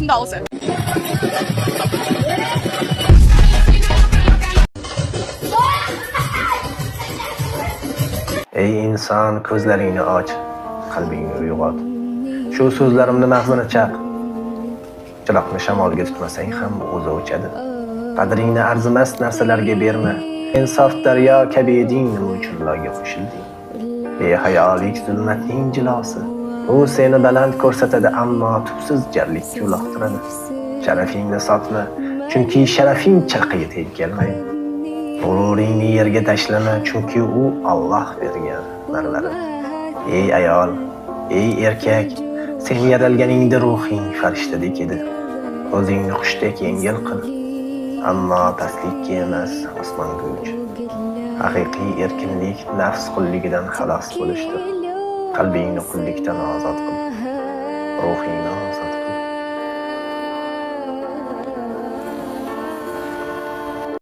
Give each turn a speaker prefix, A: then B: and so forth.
A: boshimda o'zi.
B: Ey inson, ko'zlaringni och, qalbingni uyg'ot. Shu so'zlarimni mag'zini chaq. Chiroqni shamolga tutmasang ham o'zi o'chadi. Qadringni arzimas narsalarga berma. Insof daryo kabi eding, nima uchun loyga qo'shilding? Behayolik zulmatning jilosi. U seni baland ko'rsatadi, ammo tubsiz jarlikka uloqtiradi. Sharafingni sotma, chunki sharafing chirqiga tegib kelmaydi. G'ururingni yerga tashlama, chunki u Alloh bergan marvarid. Ey ayol, ey erkak, sen yaralganingda ruhing farishtadek edi. O'zingni qushdek yengil qil, ammo pastlikka emas, osmonga uch. Haqiqiy erkinlik nafs qulligidan xalos bo'lishdir. Qalbingni qullikdan ozod qil, ruhingni ozod qil.